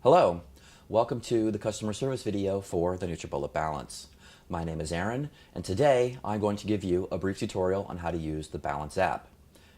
Hello, welcome to the customer service video for the NutriBullet Balance. My name is Aaron, and today I'm going to give you a brief tutorial on how to use the Balance app.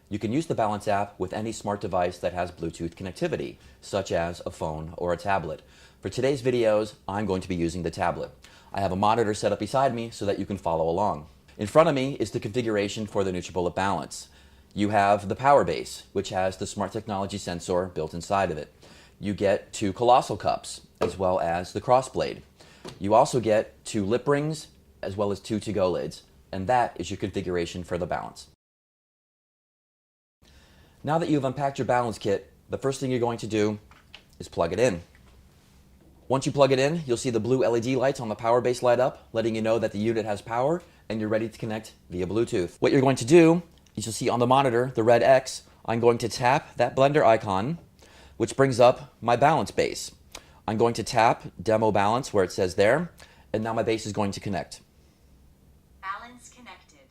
You can use the Balance app with any smart device that has Bluetooth connectivity, such as a phone or a tablet. For today's videos, I'm going to be using the tablet. I have a monitor set up beside me so that you can follow along. In front of me is the configuration for the NutriBullet Balance. You have the power base, which has the smart technology sensor built inside of it. You get 2 colossal cups, as well as the crossblade. You also get 2 lip rings, as well as 2 to-go lids, and that is your configuration for the Balance. Now that you've unpacked your Balance kit, the first thing you're going to do is plug it in. Once you plug it in, you'll see the blue LED lights on the power base light up, letting you know that the unit has power and you're ready to connect via Bluetooth. What you're going to do is you'll see on the monitor, the red X, I'm going to tap that blender icon, which brings up my Balance base. I'm going to tap Demo Balance where it says there, and now my base is going to connect. Balance connected.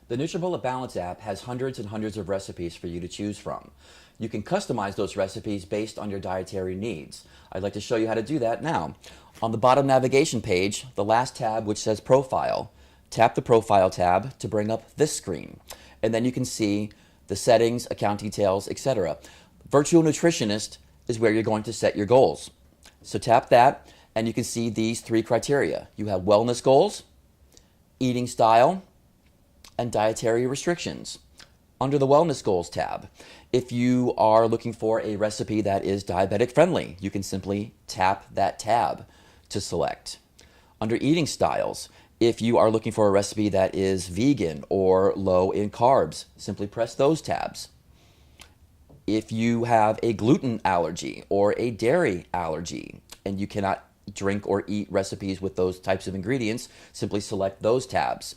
The NutriBullet Balance app has hundreds and hundreds of recipes for you to choose from. You can customize those recipes based on your dietary needs. I'd like to show you how to do that now. On the bottom navigation page, the last tab which says Profile, tap the Profile tab to bring up this screen. And then you can see the settings, account details, etc. Virtual Nutritionist is where you're going to set your goals. So tap that and you can see these 3 criteria. You have wellness goals, eating style, and dietary restrictions. Under the Wellness Goals tab, if you are looking for a recipe that is diabetic friendly, you can simply tap that tab to select. Under Eating Styles, if you are looking for a recipe that is vegan or low in carbs, simply press those tabs. If you have a gluten allergy or a dairy allergy and you cannot drink or eat recipes with those types of ingredients, simply select those tabs.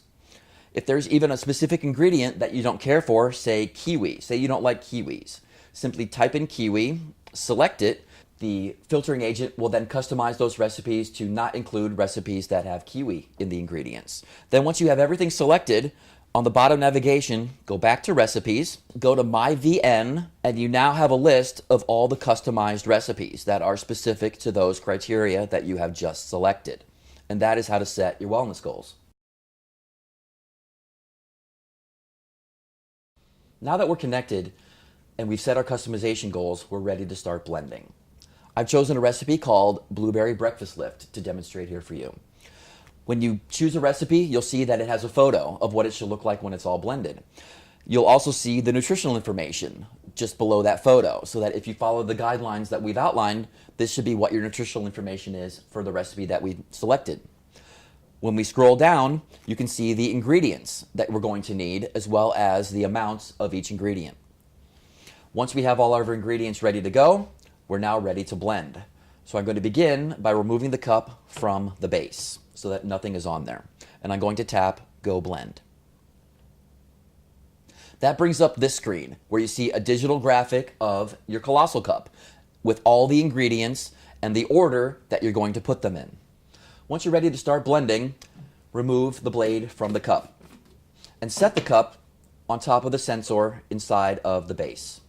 If there's even a specific ingredient that you don't care for, say kiwi, say you don't like kiwis, simply type in kiwi, select it. The filtering agent will then customize those recipes to not include recipes that have kiwi in the ingredients. Then once you have everything selected, on the bottom navigation, go back to recipes, go to My VN, and you now have a list of all the customized recipes that are specific to those criteria that you have just selected. And that is how to set your wellness goals. Now that we're connected and we've set our customization goals, we're ready to start blending. I've chosen a recipe called Blueberry Breakfast Lift to demonstrate here for you. When you choose a recipe, you'll see that it has a photo of what it should look like when it's all blended. You'll also see the nutritional information just below that photo, so that if you follow the guidelines that we've outlined, this should be what your nutritional information is for the recipe that we've selected. When we scroll down, you can see the ingredients that we're going to need, as well as the amounts of each ingredient. Once we have all our ingredients ready to go, we're now ready to blend. So I'm going to begin by removing the cup from the base so that nothing is on there. And I'm going to tap Go Blend. That brings up this screen where you see a digital graphic of your colossal cup with all the ingredients and the order that you're going to put them in. Once you're ready to start blending, remove the blade from the cup and set the cup on top of the sensor inside of the base.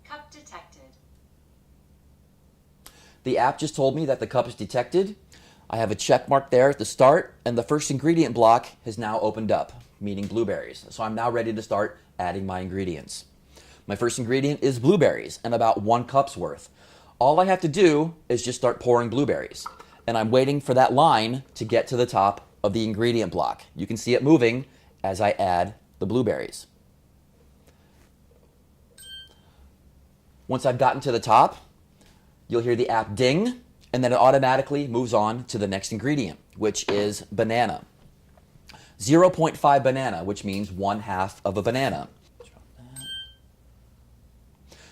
Cup detected. The app just told me that the cup is detected. I have a check mark there at the start, and the first ingredient block has now opened up, meaning blueberries. So I'm now ready to start adding my ingredients. My first ingredient is blueberries, and about 1 cup's worth. All I have to do is just start pouring blueberries. And I'm waiting for that line to get to the top of the ingredient block. You can see it moving as I add the blueberries. Once I've gotten to the top, you'll hear the app ding, and then it automatically moves on to the next ingredient, which is banana. 0.5 banana, which means 1/2 of a banana.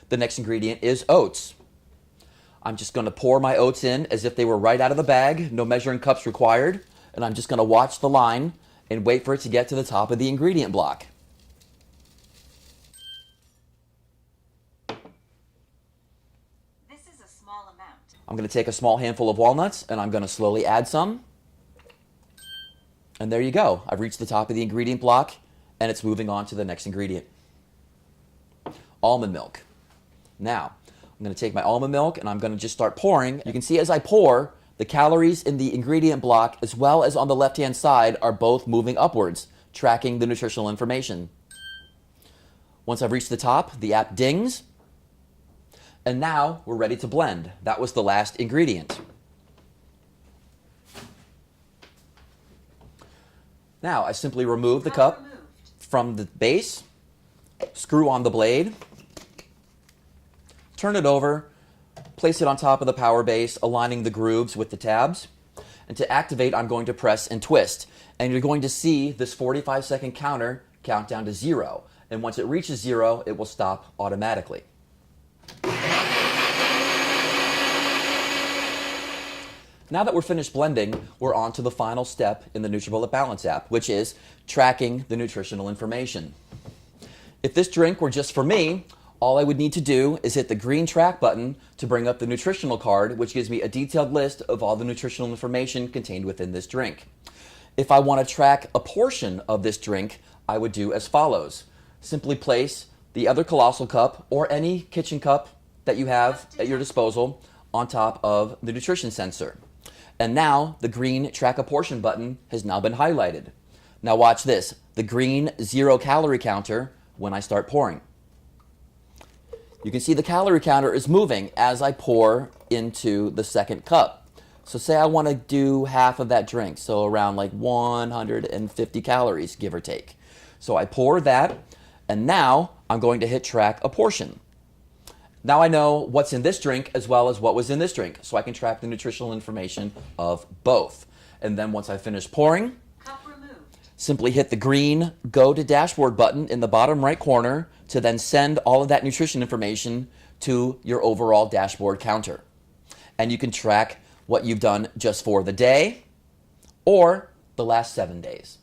The next ingredient is oats. I'm just going to pour my oats in as if they were right out of the bag, no measuring cups required, and I'm just going to watch the line and wait for it to get to the top of the ingredient block. This is a small amount. I'm going to take a small handful of walnuts and I'm going to slowly add some. And there you go. I've reached the top of the ingredient block and it's moving on to the next ingredient. Almond milk. Now, I'm going to take my almond milk and I'm going to just start pouring. You can see as I pour, the calories in the ingredient block as well as on the left-hand side are both moving upwards, tracking the nutritional information. Once I've reached the top, the app dings. And now we're ready to blend. That was the last ingredient. Now I simply remove the cup from the base, screw on the blade, turn it over, place it on top of the power base, aligning the grooves with the tabs. And to activate, I'm going to press and twist. And you're going to see this 45-second counter count down to 0. And once it reaches 0, it will stop automatically. Now that we're finished blending, we're on to the final step in the NutriBullet Balance app, which is tracking the nutritional information. If this drink were just for me, all I would need to do is hit the green track button to bring up the nutritional card, which gives me a detailed list of all the nutritional information contained within this drink. If I want to track a portion of this drink, I would do as follows. Simply place the other colossal cup or any kitchen cup that you have at your disposal on top of the nutrition sensor. And now the green track a portion button has now been highlighted. Now watch this, the green 0 calorie counter when I start pouring. You can see the calorie counter is moving as I pour into the second cup. So say I want to do half of that drink, so around like 150 calories, give or take. So I pour that, and now I'm going to hit track a portion. Now I know what's in this drink as well as what was in this drink, so I can track the nutritional information of both. And then once I finish pouring, simply hit the green Go to Dashboard button in the bottom right corner to then send all of that nutrition information to your overall dashboard counter. And you can track what you've done just for the day or the last 7 days.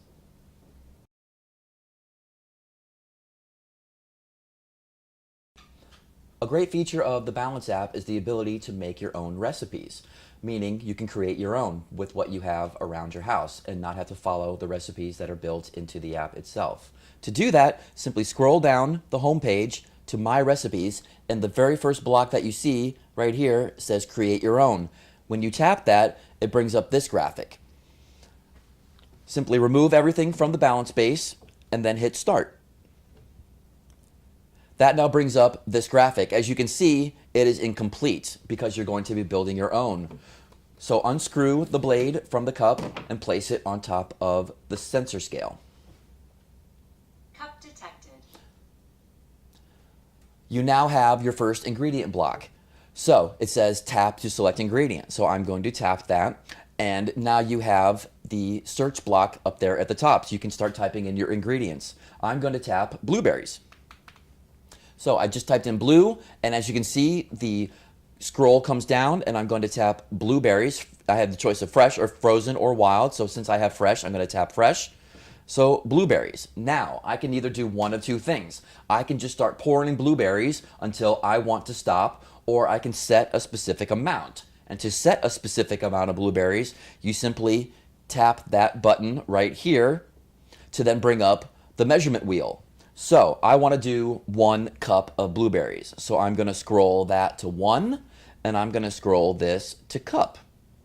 A great feature of the Balance app is the ability to make your own recipes, meaning you can create your own with what you have around your house and not have to follow the recipes that are built into the app itself. To do that, simply scroll down the home page to My Recipes, and the very first block that you see right here says Create Your Own. When you tap that, it brings up this graphic. Simply remove everything from the balance base and then hit Start. That now brings up this graphic. As you can see, it is incomplete because you're going to be building your own. So unscrew the blade from the cup and place it on top of the sensor scale. Cup detected. You now have your first ingredient block. So it says tap to select ingredient. So I'm going to tap that. And now you have the search block up there at the top. So you can start typing in your ingredients. I'm going to tap blueberries. So I just typed in blue, and as you can see, the scroll comes down, and I'm going to tap blueberries. I have the choice of fresh or frozen or wild, so since I have fresh, I'm going to tap fresh. So blueberries. Now, I can either do one of two things. I can just start pouring in blueberries until I want to stop, or I can set a specific amount. And to set a specific amount of blueberries, you simply tap that button right here to then bring up the measurement wheel. So I want to do 1 cup of blueberries. So I'm going to scroll that to 1, and I'm going to scroll this to cup.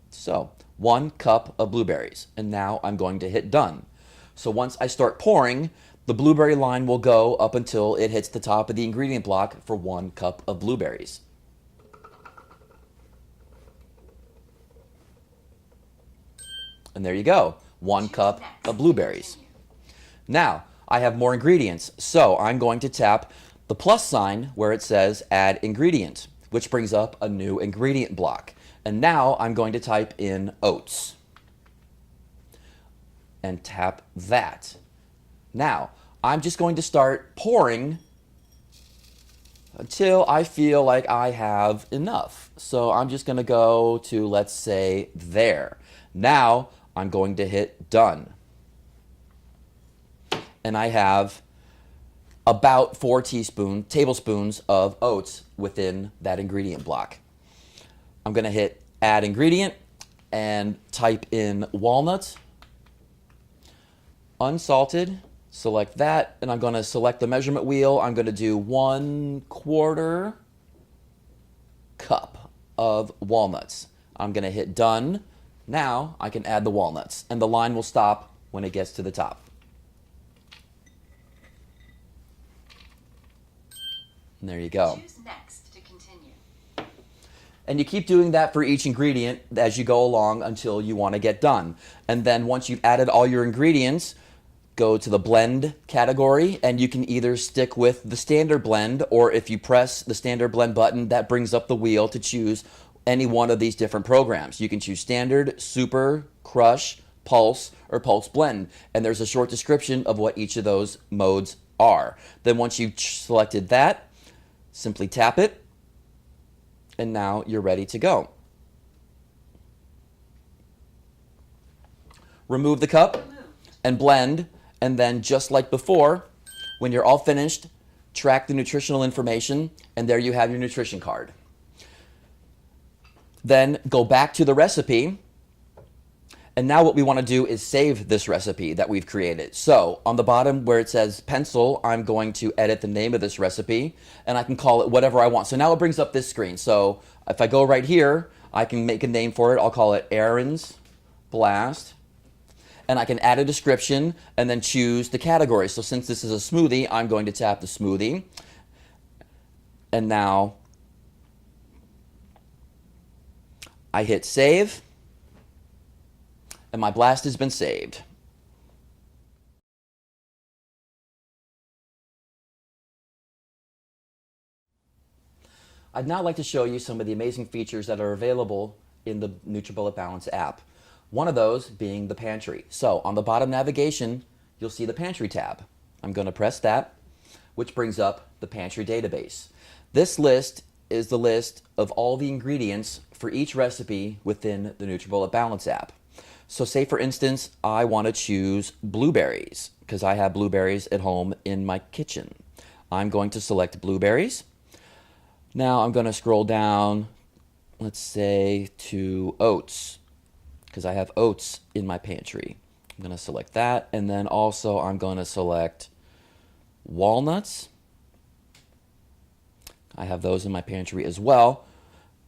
So 1 cup of blueberries. And now I'm going to hit done. So once I start pouring, the blueberry line will go up until it hits the top of the ingredient block for 1 cup of blueberries. And there you go, 1 cup of blueberries. Now, I have more ingredients, so I'm going to tap the plus sign where it says add ingredient, which brings up a new ingredient block. And now I'm going to type in oats and tap that. Now, I'm just going to start pouring until I feel like I have enough. So I'm just going to go to, let's say, there. Now I'm going to hit done. And I have about 4 tablespoons of oats within that ingredient block. I'm going to hit add ingredient and type in walnuts, unsalted, select that, and I'm going to select the measurement wheel. I'm going to do 1/4 of walnuts. I'm going to hit done. Now I can add the walnuts, and the line will stop when it gets to the top. And there you go. Choose next to continue. And you keep doing that for each ingredient as you go along until you want to get done. And then once you've added all your ingredients, go to the blend category, and you can either stick with the standard blend, or if you press the standard blend button, that brings up the wheel to choose any one of these different programs. You can choose standard, super, crush, pulse, or pulse blend. And there's a short description of what each of those modes are. Then once you've selected that, simply tap it, and now you're ready to go. Remove the cup and blend, and then just like before, when you're all finished, track the nutritional information, and there you have your nutrition card. Then go back to the recipe, and now what we want to do is save this recipe that we've created. So on the bottom where it says pencil, I'm going to edit the name of this recipe, and I can call it whatever I want. So now it brings up this screen. So if I go right here, I can make a name for it. I'll call it Aaron's Blast. And I can add a description and then choose the category. So since this is a smoothie, I'm going to tap the smoothie. And now I hit save, and my blast has been saved. I'd now like to show you some of the amazing features that are available in the NutriBullet Balance app. One of those being the pantry. So on the bottom navigation, you'll see the pantry tab. I'm going to press that, which brings up the pantry database. This list is the list of all the ingredients for each recipe within the NutriBullet Balance app. So say for instance, I want to choose blueberries because I have blueberries at home in my kitchen. I'm going to select blueberries. Now I'm going to scroll down, let's say to oats, because I have oats in my pantry. I'm going to select that, and then also I'm going to select walnuts. I have those in my pantry as well.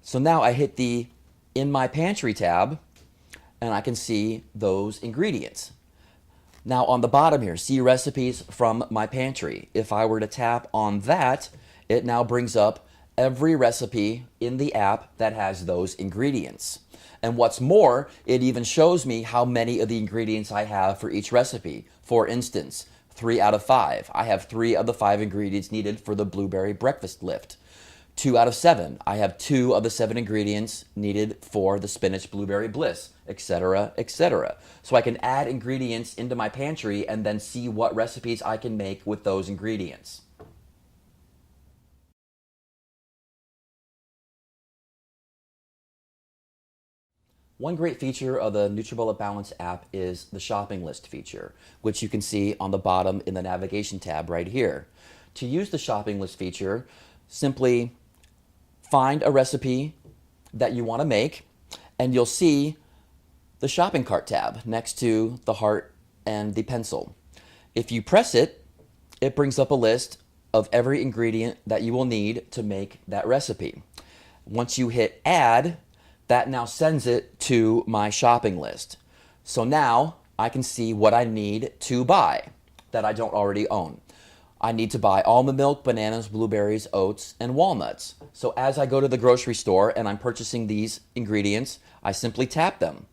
So now I hit the In My Pantry tab, and I can see those ingredients. Now on the bottom here, see recipes from my pantry. If I were to tap on that, it now brings up every recipe in the app that has those ingredients. And what's more, it even shows me how many of the ingredients I have for each recipe. For instance, 3 out of 5. I have 3 of the 5 ingredients needed for the blueberry breakfast lift. 2 out of 7. I have 2 of the 7 ingredients needed for the spinach blueberry bliss, etc., etc. So I can add ingredients into my pantry and then see what recipes I can make with those ingredients. One great feature of the NutriBullet Balance app is the shopping list feature, which you can see on the bottom in the navigation tab right here. To use the shopping list feature, simply find a recipe that you want to make, and you'll see the shopping cart tab next to the heart and the pencil. If you press it, it brings up a list of every ingredient that you will need to make that recipe. Once you hit add, that now sends it to my shopping list. So now I can see what I need to buy that I don't already own. I need to buy almond milk, bananas, blueberries, oats, and walnuts. So as I go to the grocery store and I'm purchasing these ingredients, I simply tap them.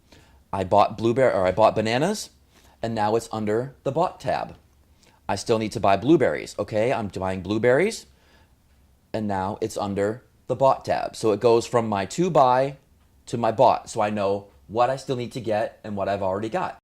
I bought bananas, and now it's under the bought tab. I still need to buy blueberries. Okay, I'm buying blueberries, and now it's under the bought tab. So it goes from my to buy to my bought, so I know what I still need to get and what I've already got.